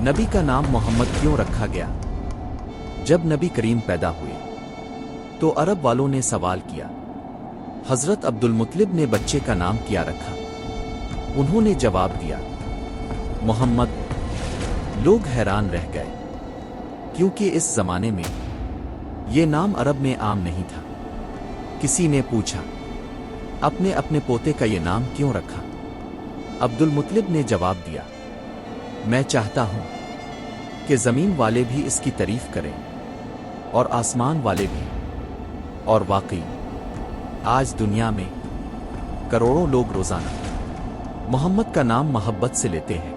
نبی کا نام محمد کیوں رکھا گیا؟ جب نبی کریم پیدا ہوئے تو عرب والوں نے سوال کیا، حضرت عبد المطلب نے بچے کا نام کیا رکھا؟ انہوں نے جواب دیا، محمد۔ لوگ حیران رہ گئے کیونکہ اس زمانے میں یہ نام عرب میں عام نہیں تھا۔ کسی نے پوچھا، اپنے اپنے پوتے کا یہ نام کیوں رکھا؟ عبد المطلب نے جواب دیا، میں چاہتا ہوں کہ زمین والے بھی اس کی تعریف کریں اور آسمان والے بھی۔ اور واقعی آج دنیا میں کروڑوں لوگ روزانہ محمد کا نام محبت سے لیتے ہیں۔